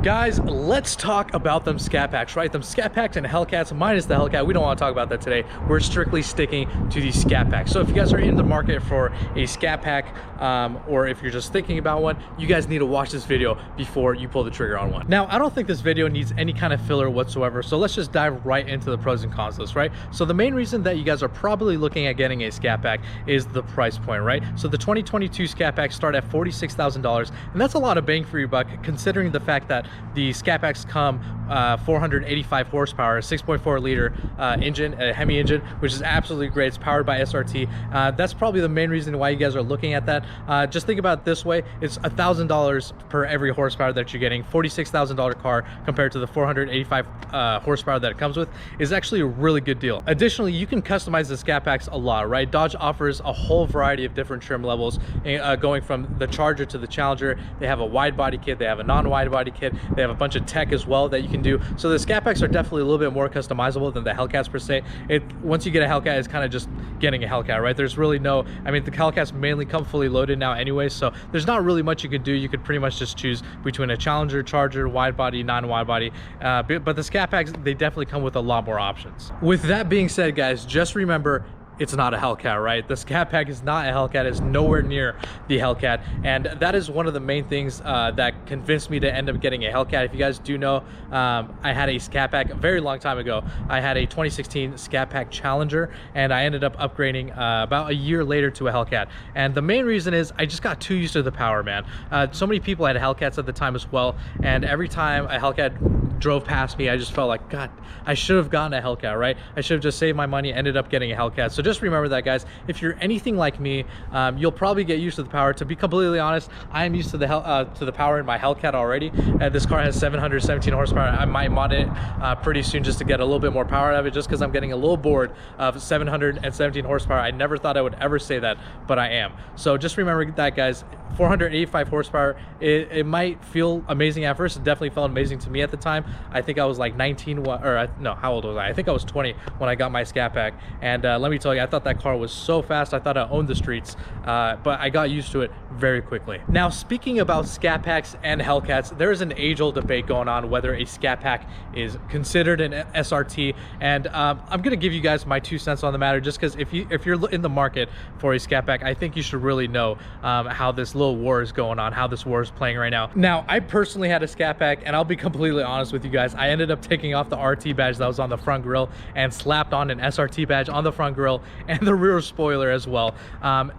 Guys, let's talk about them Scat Packs, right? Them Scat Packs and Hellcats, minus the Hellcat. We don't want to talk about that today. We're strictly sticking to the Scat Packs. So if you guys are in the market for a Scat Pack, or if you're just thinking about one, you guys need to watch this video before you pull the trigger on one. Now, I don't think this video needs any kind of filler whatsoever, so let's just dive right into the pros and cons list, right? So the main reason that you guys are probably looking at getting a Scat Pack is the price point, right? So the 2022 Scat Packs start at $46,000, and that's a lot of bang for your buck, considering the fact that the Scat Packs come 485 horsepower, 6.4 liter engine, a Hemi engine, which is absolutely great. It's powered by SRT. That's probably the main reason why you guys are looking at that. Just think about it this way: it's $1,000 per every horsepower that you're getting. $46,000 car compared to the 485 horsepower that it comes with is actually a really good deal. Additionally, you can customize the Scat Packs a lot, right? Dodge offers a whole variety of different trim levels, going from the Charger to the Challenger. They have a wide body kit, they have a non-wide body kit, they have a bunch of tech as well that you can do. So the Scat Packs are definitely a little bit more customizable than the Hellcats per se. Once you get a Hellcat, it's kind of just getting a Hellcat, right? There's really no, I mean, the Hellcats mainly come fully loaded now anyway, so there's not really much you could do. You could pretty much just choose between a Challenger, Charger, wide body, non-wide body, but the Scat Packs, they definitely come with a lot more options. With that being said, guys, just remember, it's not a Hellcat, right? The Scat Pack is not a Hellcat. It's nowhere near the Hellcat, and that is one of the main things that convinced me to end up getting a Hellcat. If you guys do know, I had a Scat Pack a very long time ago. I had a 2016 Scat Pack Challenger, and I ended up upgrading about a year later to a Hellcat. And the main reason is I just got too used to the power, man. So many people had Hellcats at the time as well, and every time a Hellcat drove past me, I just felt like, God, I should have gotten a Hellcat, right? I should have just saved my money, ended up getting a Hellcat. So just remember that, guys. If you're anything like me, you'll probably get used to the power. To be completely honest, I am used to the power in my Hellcat already. This car has 717 horsepower. I might mod it pretty soon just to get a little bit more power out of it, just because I'm getting a little bored of 717 horsepower. I never thought I would ever say that, but I am. So just remember that, guys. 485 horsepower, it might feel amazing at first. It definitely felt amazing to me at the time. I think I was like 19, or no, how old was I? I think I was 20 when I got my Scat Pack, and let me tell you, I thought that car was so fast. I thought I owned the streets, but I got used to it very quickly. Now, speaking about Scat Packs and Hellcats, there is an age-old debate going on whether a Scat Pack is considered an SRT, and I'm gonna give you guys my 2 cents on the matter, just because if you're in the market for a Scat Pack, I think you should really know how this little war is going on, how this war is playing right now. Now, I personally had a Scat Pack, and I'll be completely honest with you guys, I ended up taking off the RT badge that was on the front grille and slapped on an SRT badge on the front grille and the rear spoiler as well.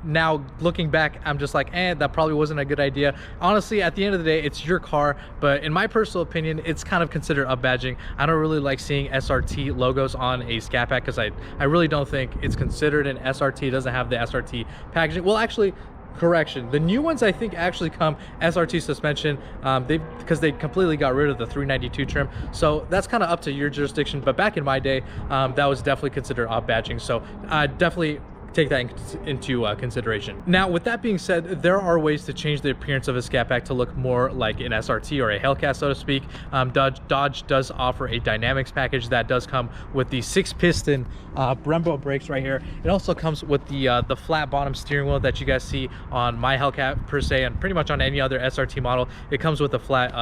Now, looking back, I'm just like, that probably wasn't a good idea. Honestly, at the end of the day, it's your car, but in my personal opinion, it's kind of considered up badging. I don't really like seeing SRT logos on a Scat Pack, because I really don't think it's considered an SRT. It doesn't have the SRT packaging. Well, actually, correction, the new ones I think actually come SRT suspension, because they completely got rid of the 392 trim, so that's kind of up to your jurisdiction. But back in my day, that was definitely considered up badging, so definitely take that into consideration. Now, with that being said, there are ways to change the appearance of a Scat Pack to look more like an SRT or a Hellcat, so to speak. Dodge does offer a dynamics package that does come with the 6-piston Brembo brakes right here. It also comes with the flat bottom steering wheel that you guys see on my Hellcat per se, and pretty much on any other SRT model. It comes with a flat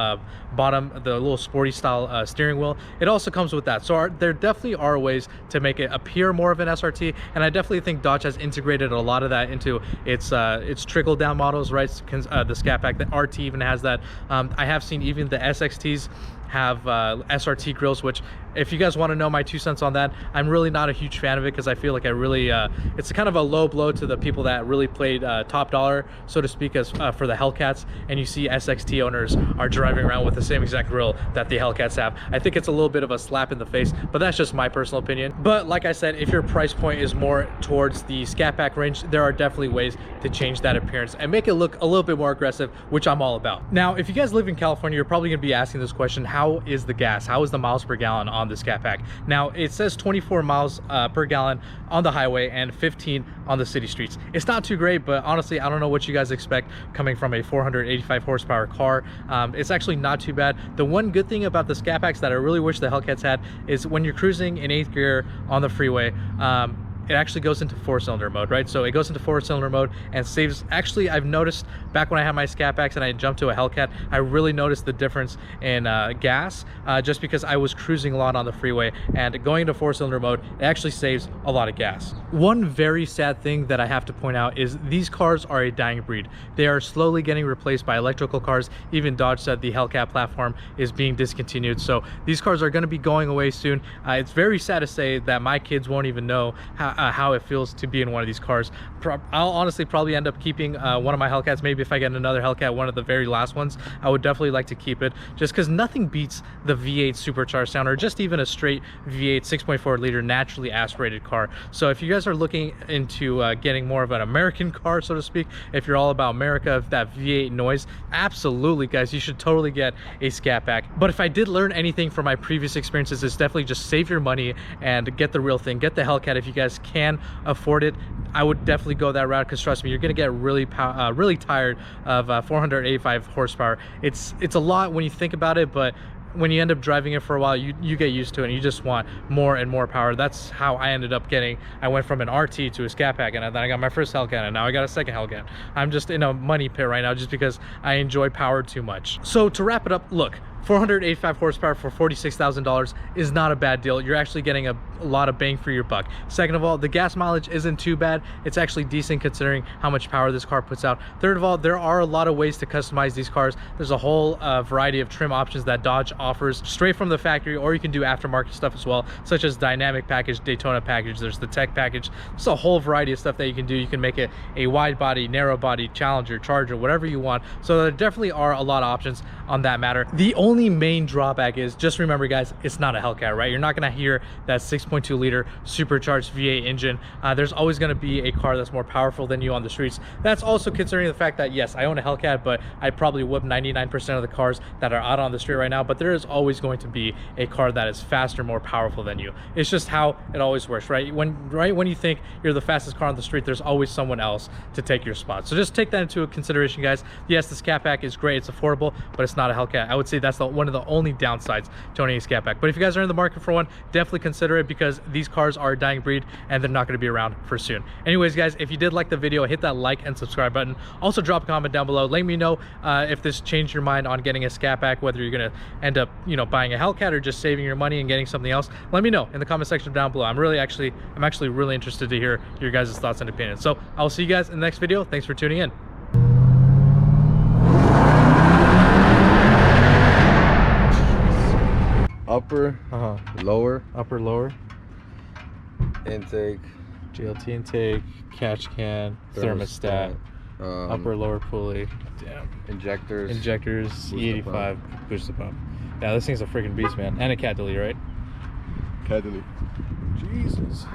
bottom, the little sporty style steering wheel. It also comes with that. So there definitely are ways to make it appear more of an SRT, and I definitely think Dodge has integrated a lot of that into its trickle down models, right? The Scat Pack, the RT even has that. I have seen even the SXTs have SRT grills, which, if you guys want to know my 2 cents on that, I'm really not a huge fan of it, because I feel like it's kind of a low blow to the people that really played top dollar, so to speak, as for the Hellcats, and you see SXT owners are driving around with the same exact grill that the Hellcats have. I think it's a little bit of a slap in the face, but that's just my personal opinion. But like I said, if your price point is more towards the Scat Pack range, there are definitely ways to change that appearance and make it look a little bit more aggressive, which I'm all about. Now, if you guys live in California, you're probably gonna be asking this question: how is the gas? How is the miles per gallon on the Scat Pack? Now, it says 24 miles per gallon on the highway and 15 on the city streets. It's not too great, but honestly, I don't know what you guys expect coming from a 485 horsepower car. It's actually not too bad. The one good thing about the Scat Packs that I really wish the Hellcats had is when you're cruising in 8th gear on the freeway, it actually goes into 4-cylinder mode, right? So it goes into 4-cylinder mode and saves. Actually, I've noticed back when I had my Scatpacks and I jumped to a Hellcat, I really noticed the difference in gas, just because I was cruising a lot on the freeway, and going into 4-cylinder mode, it actually saves a lot of gas. One very sad thing that I have to point out is these cars are a dying breed. They are slowly getting replaced by electrical cars. Even Dodge said the Hellcat platform is being discontinued, so these cars are going to be going away soon. It's very sad to say that my kids won't even know how it feels to be in one of these cars. I'll honestly probably end up keeping one of my Hellcats. Maybe if I get another Hellcat, one of the very last ones, I would definitely like to keep it, just because nothing beats the V8 supercharged sound, or just even a straight V8 6.4 liter naturally aspirated car. So if you guys are looking into getting more of an American car, so to speak, if you're all about America, that V8 noise, absolutely guys, you should totally get a Scatpack. But if I did learn anything from my previous experiences, it's definitely just save your money and get the real thing. Get the Hellcat if you guys can afford it. I would definitely go that route, because trust me, you're gonna get really tired of 485 horsepower. It's a lot when you think about it, but when you end up driving it for a while, you get used to it and you just want more and more power. That's how I ended up getting, I went from an RT to a Scatpack, and then I got my first Hellcat, and now I got a second Hellcat. I'm just in a money pit right now just because I enjoy power too much. So to wrap it up, look, 485 horsepower for $46,000 is not a bad deal. You're actually getting a lot of bang for your buck. Second of all, the gas mileage isn't too bad. It's actually decent considering how much power this car puts out. Third of all, there are a lot of ways to customize these cars. There's a whole variety of trim options that Dodge offers straight from the factory, or you can do aftermarket stuff as well, such as dynamic package, Daytona package, there's the tech package. There's a whole variety of stuff that you can do. You can make it a wide body, narrow body, Challenger, Charger, whatever you want. So there definitely are a lot of options on that matter. The only main drawback is, just remember guys, it's not a Hellcat, right? You're not gonna hear that 6.2 liter supercharged V8 engine. There's always gonna be a car that's more powerful than you on the streets. That's also considering the fact that yes, I own a Hellcat, but I probably whip 99% of the cars that are out on the street right now. But there is always going to be a car that is faster, more powerful than you. It's just how it always works, right? When you think you're the fastest car on the street, there's always someone else to take your spot. So just take that into consideration, guys. Yes, the Scatpack is great, it's affordable, but it's not a Hellcat. I would say that's one of the only downsides to owning a Scatpack. But if you guys are in the market for one, definitely consider it, because these cars are a dying breed and they're not going to be around for soon. Anyways guys, if you did like the video, hit that like and subscribe button. Also drop a comment down below, let me know if this changed your mind on getting a Scatpack, whether you're going to end up buying a Hellcat or just saving your money and getting something else. Let me know in the comment section down below. I'm actually really interested to hear your guys' thoughts and opinions. So I'll see you guys in the next video. Thanks for tuning in. Upper, lower, upper, lower, intake, GLT intake, catch can, thermostat, upper, lower pulley, damn, injectors, E85, push the pump. Yeah, this thing's a freaking beast, man. And a cat delete, right? cat delete. Jesus.